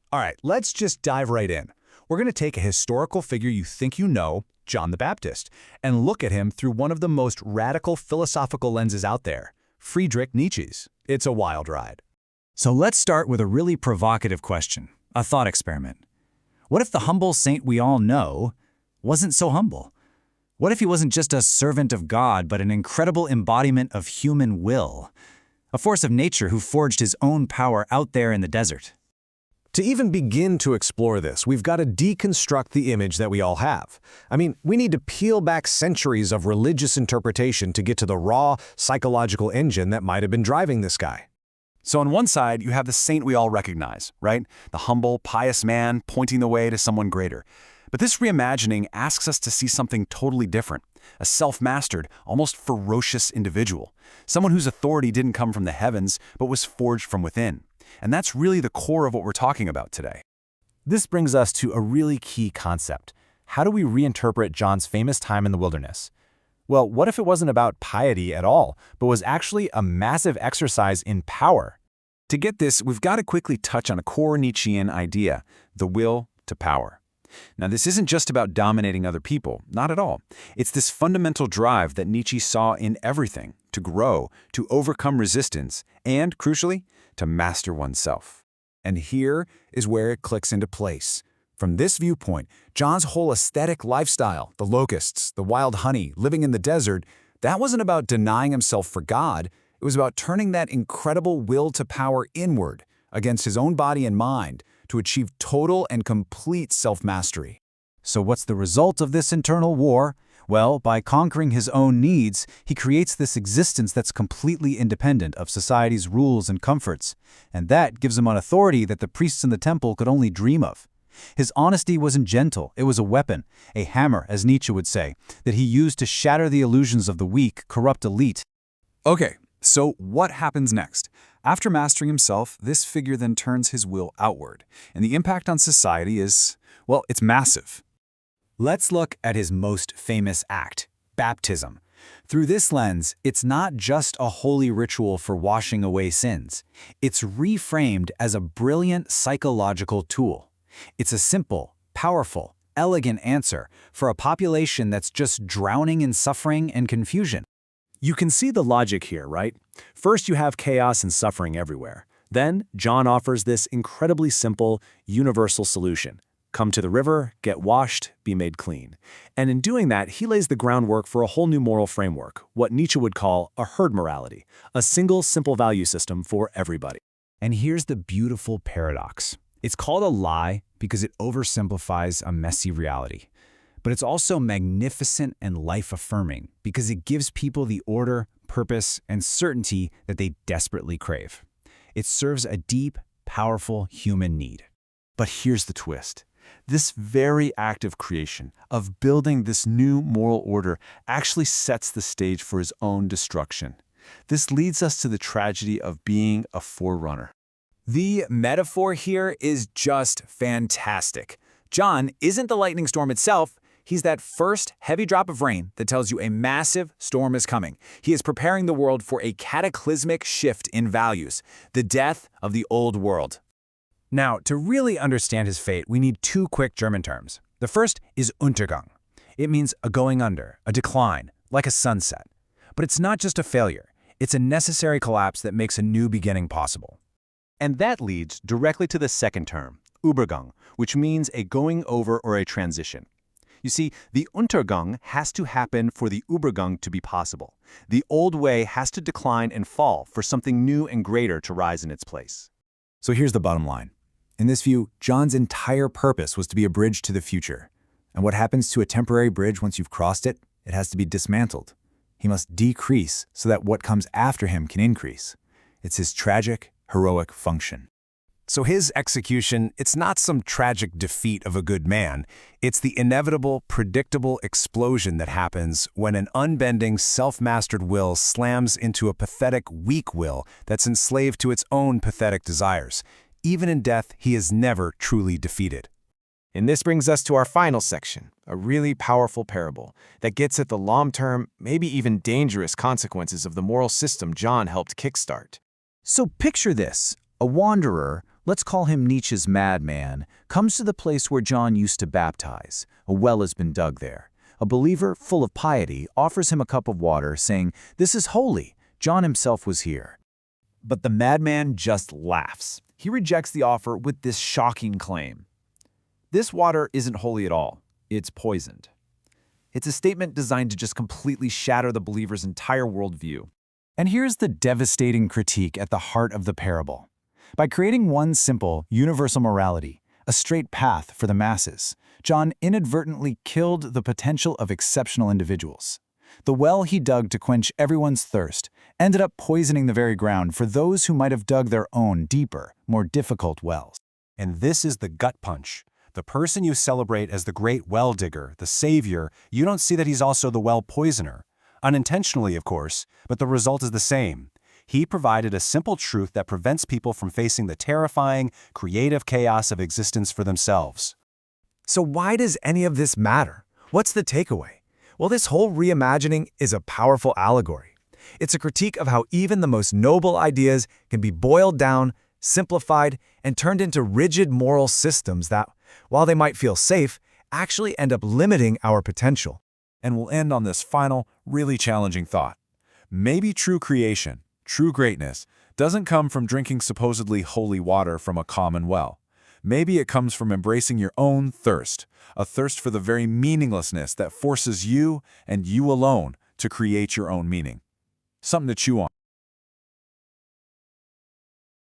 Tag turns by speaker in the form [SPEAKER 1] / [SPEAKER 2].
[SPEAKER 1] All right, let's just dive right in. We're going to take a historical figure you think you know, John the Baptist, and look at him through one of the most radical philosophical lenses out there, Friedrich Nietzsche's. It's a wild ride.
[SPEAKER 2] So let's start with a really provocative question, a thought experiment. What if the humble saint we all know wasn't so humble? What if he wasn't just a servant of God, but an incredible embodiment of human will? A force of nature who forged his own power out there in the desert.
[SPEAKER 3] To even begin to explore this, we've got to deconstruct the image that we all have. I mean, we need to peel back centuries of religious interpretation to get to the raw, psychological engine that might have been driving this guy.
[SPEAKER 4] So on one side, you have the saint we all recognize, right? The humble, pious man pointing the way to someone greater. But this reimagining asks us to see something totally different. A self-mastered, almost ferocious individual. Someone whose authority didn't come from the heavens, but was forged from within. And that's really the core of what we're talking about today.
[SPEAKER 5] This brings us to a really key concept. How do we reinterpret John's famous time in the wilderness? Well, what if it wasn't about piety at all, but was actually a massive exercise in power?
[SPEAKER 4] To get this, we've got to quickly touch on a core Nietzschean idea, the will to power. Now, this isn't just about dominating other people, not at all. It's this fundamental drive that Nietzsche saw in everything, to grow, to overcome resistance, and, crucially, to master oneself.
[SPEAKER 1] And here is where it clicks into place. From this viewpoint, John's whole aesthetic lifestyle, the locusts, the wild honey, living in the desert, that wasn't about denying himself for God. It was about turning that incredible will to power inward, against his own body and mind, to achieve total and complete self-mastery.
[SPEAKER 2] So what's the result of this internal war? Well, by conquering his own needs, he creates this existence that's completely independent of society's rules and comforts. And that gives him an authority that the priests in the temple could only dream of. His honesty wasn't gentle, it was a weapon, a hammer, as Nietzsche would say, that he used to shatter the illusions of the weak, corrupt elite.
[SPEAKER 4] Okay, so what happens next? After mastering himself, this figure then turns his will outward. And the impact on society is, well, it's massive.
[SPEAKER 2] Let's look at his most famous act, baptism. Through this lens, it's not just a holy ritual for washing away sins. It's reframed as a brilliant psychological tool. It's a simple, powerful, elegant answer for a population that's just drowning in suffering and confusion.
[SPEAKER 3] You can see the logic here, right? First, you have chaos and suffering everywhere. Then, John offers this incredibly simple, universal solution. Come to the river, get washed, be made clean. And in doing that, he lays the groundwork for a whole new moral framework, what Nietzsche would call a herd morality, a single, simple value system for everybody.
[SPEAKER 1] And here's the beautiful paradox. It's called a lie because it oversimplifies a messy reality. But it's also magnificent and life-affirming because it gives people the order, purpose, and certainty that they desperately crave. It serves a deep, powerful human need.
[SPEAKER 4] But here's the twist. This very act of creation, of building this new moral order, actually sets the stage for his own destruction. This leads us to the tragedy of being a forerunner.
[SPEAKER 1] The metaphor here is just fantastic. John isn't the lightning storm itself. He's that first heavy drop of rain that tells you a massive storm is coming. He is preparing the world for a cataclysmic shift in values, the death of the old world. Now, to really understand his fate, we need two quick German terms. The first is Untergang. It means a going under, a decline, like a sunset. But it's not just a failure. It's a necessary collapse that makes a new beginning possible.
[SPEAKER 5] And that leads directly to the second term, Übergang, which means a going over or a transition. You see, the Untergang has to happen for the Übergang to be possible. The old way has to decline and fall for something new and greater to rise in its place.
[SPEAKER 1] So here's the bottom line. In this view, John's entire purpose was to be a bridge to the future. And what happens to a temporary bridge once you've crossed it? It has to be dismantled. He must decrease so that what comes after him can increase. It's his tragic, heroic function. So his execution, it's not some tragic defeat of a good man. It's the inevitable, predictable explosion that happens when an unbending, self-mastered will slams into a pathetic, weak will that's enslaved to its own pathetic desires. Even in death, he is never truly defeated.
[SPEAKER 6] And this brings us to our final section, a really powerful parable that gets at the long-term, maybe even dangerous consequences of the moral system John helped kickstart.
[SPEAKER 2] So picture this, a wanderer let's call him Nietzsche's madman, comes to the place where John used to baptize. A well has been dug there. A believer, full of piety, offers him a cup of water, saying, "This is holy. John himself was here."
[SPEAKER 1] But the madman just laughs. He rejects the offer with this shocking claim. This water isn't holy at all. It's poisoned. It's a statement designed to just completely shatter the believer's entire worldview.
[SPEAKER 2] And here's the devastating critique at the heart of the parable. By creating one simple, universal morality, a straight path for the masses, John inadvertently killed the potential of exceptional individuals. The well he dug to quench everyone's thirst ended up poisoning the very ground for those who might have dug their own deeper, more difficult wells.
[SPEAKER 4] And this is the gut punch. The person you celebrate as the great well digger, the savior, you don't see that he's also the well poisoner. Unintentionally, of course, but the result is the same. He provided a simple truth that prevents people from facing the terrifying, creative chaos of existence for themselves.
[SPEAKER 6] So why does any of this matter? What's the takeaway? Well, this whole reimagining is a powerful allegory. It's a critique of how even the most noble ideas can be boiled down, simplified, and turned into rigid moral systems that, while they might feel safe, actually end up limiting our potential.
[SPEAKER 4] And we'll end on this final, really challenging thought. Maybe true creation, true greatness, doesn't come from drinking supposedly holy water from a common well. Maybe it comes from embracing your own thirst, a thirst for the very meaninglessness that forces you and you alone to create your own meaning. Something to chew on.